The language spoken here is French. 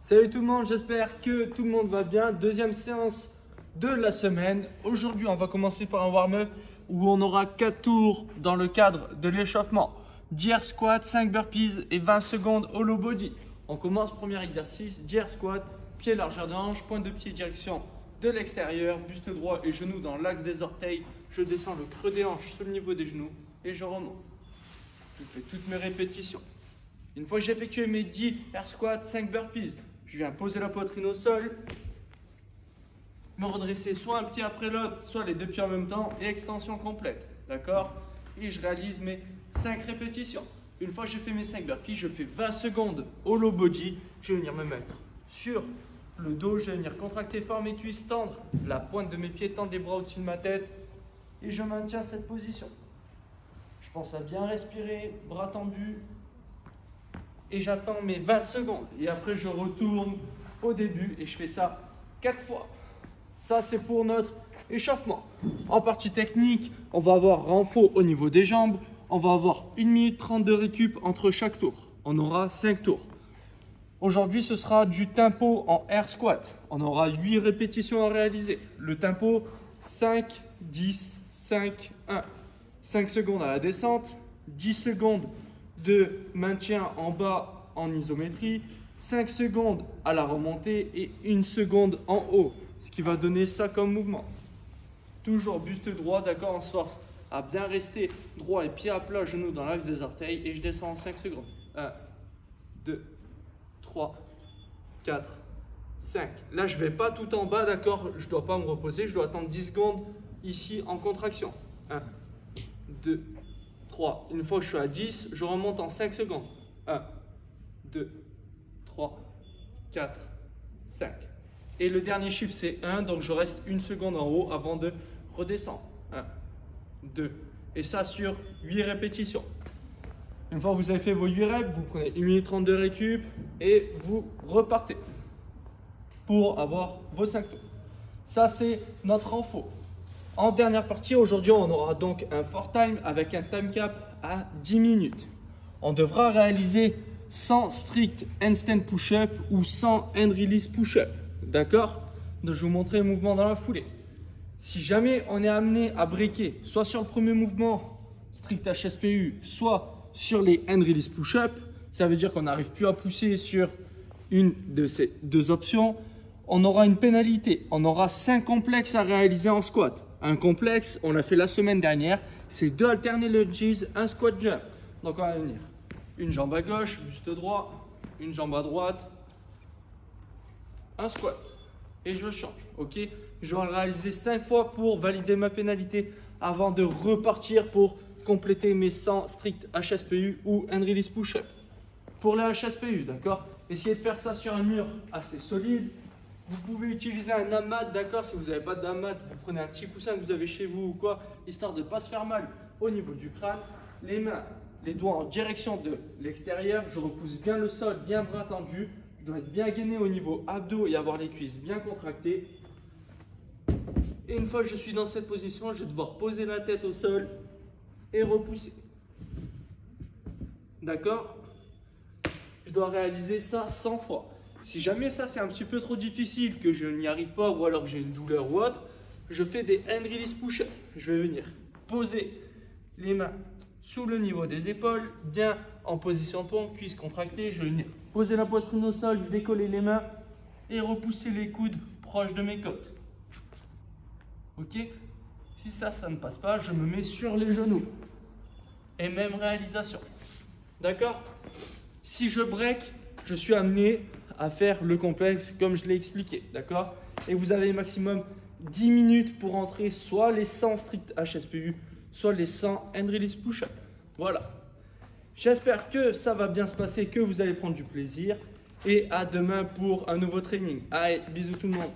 Salut tout le monde, j'espère que tout le monde va bien. Deuxième séance de la semaine. Aujourd'hui, on va commencer par un warm-up où on aura 4 tours dans le cadre de l'échauffement. 10 air squat, 5 burpees et 20 secondes hollow body. On commence, premier exercice, 10 air squat, pied largeur de hanche, pointe de pied direction de l'extérieur, buste droit et genoux dans l'axe des orteils. Je descends le creux des hanches sur le niveau des genoux et je remonte. Je fais toutes mes répétitions. Une fois que j'ai effectué mes 10 air squats, 5 burpees, je viens poser la poitrine au sol, me redresser soit un pied après l'autre, soit les deux pieds en même temps et extension complète. D'accord? Et je réalise mes 5 répétitions. Une fois que j'ai fait mes 5 burpees, je fais 20 secondes hollow body. Je vais venir me mettre sur le dos, je vais venir contracter fort mes cuisses, tendre la pointe de mes pieds, tendre les bras au-dessus de ma tête et je maintiens cette position. Je pense à bien respirer, bras tendus. Et j'attends mes 20 secondes. Et après, je retourne au début et je fais ça 4 fois. Ça, c'est pour notre échauffement. En partie technique, on va avoir renfort au niveau des jambes. On va avoir 1 minute 30 de récup entre chaque tour. On aura 5 tours. Aujourd'hui, ce sera du tempo en air squat. On aura 8 répétitions à réaliser. Le tempo, 5, 10, 5, 1. 5 secondes à la descente, 10 secondes de maintien en bas en isométrie, 5 secondes à la remontée et 1 seconde en haut, ce qui va donner ça comme mouvement. Toujours buste droit, d'accord, on se force à bien rester droit et pied à plat, genoux dans l'axe des orteils et je descends en 5 secondes. 1, 2, 3, 4, 5. Là, je ne vais pas tout en bas, d'accord, je ne dois pas me reposer, je dois attendre 10 secondes ici en contraction. 1, 2, 3. Une fois que je suis à 10, je remonte en 5 secondes. 1, 2, 3, 4, 5. Et le dernier chiffre, c'est 1. Donc, je reste 1 seconde en haut avant de redescendre. 1, 2. Et ça sur 8 répétitions. Une fois que vous avez fait vos 8 reps, vous prenez 1 minute 30 de récup et vous repartez pour avoir vos 5 tours. Ça, c'est notre renfort. En dernière partie, aujourd'hui, on aura donc un fort time avec un time cap à 10 minutes. On devra réaliser 100 strict handstand push-up ou 100 hand release push-up. D'accord? Donc, je vais vous montrer le mouvement dans la foulée. Si jamais on est amené à breaker, soit sur le premier mouvement, strict HSPU, soit sur les hand release push-up, ça veut dire qu'on n'arrive plus à pousser sur une de ces deux options. On aura une pénalité. On aura 5 complexes à réaliser en squat. Un complexe, on l'a fait la semaine dernière, c'est 2 alternés lunges, un squat jump. Donc on va venir une jambe à gauche, buste droit, une jambe à droite, un squat. Et je change, ok? Je vais le réaliser 5 fois pour valider ma pénalité avant de repartir pour compléter mes 100 strict HSPU ou hand release push-up. Pour les HSPU, d'accord? Essayez de faire ça sur un mur assez solide. Vous pouvez utiliser un hammam, d'accord? Si vous n'avez pas de hammam, vous prenez un petit coussin que vous avez chez vous ou quoi, histoire de ne pas se faire mal au niveau du crâne. Les mains, les doigts en direction de l'extérieur. Je repousse bien le sol, bien bras tendus. Je dois être bien gainé au niveau abdos et avoir les cuisses bien contractées. Et une fois que je suis dans cette position, je vais devoir poser la tête au sol et repousser. D'accord? Je dois réaliser ça 100 fois. Si jamais ça c'est un petit peu trop difficile, que je n'y arrive pas ou alors que j'ai une douleur ou autre, je fais des hand release push-up. Je vais venir poser les mains sous le niveau des épaules, bien en position de pompe, cuisses contractées. Je vais venir poser la poitrine au sol, décoller les mains et repousser les coudes proches de mes côtes. Ok? Si ça ne passe pas, je me mets sur les genoux. Et même réalisation. D'accord? Si je break, je suis amené à faire le complexe comme je l'ai expliqué, d'accord? Et vous avez maximum 10 minutes pour entrer soit les 100 strict HSPU, soit les 100 hand release push-up. Voilà. J'espère que ça va bien se passer, que vous allez prendre du plaisir et à demain pour un nouveau training. Allez, bisous tout le monde.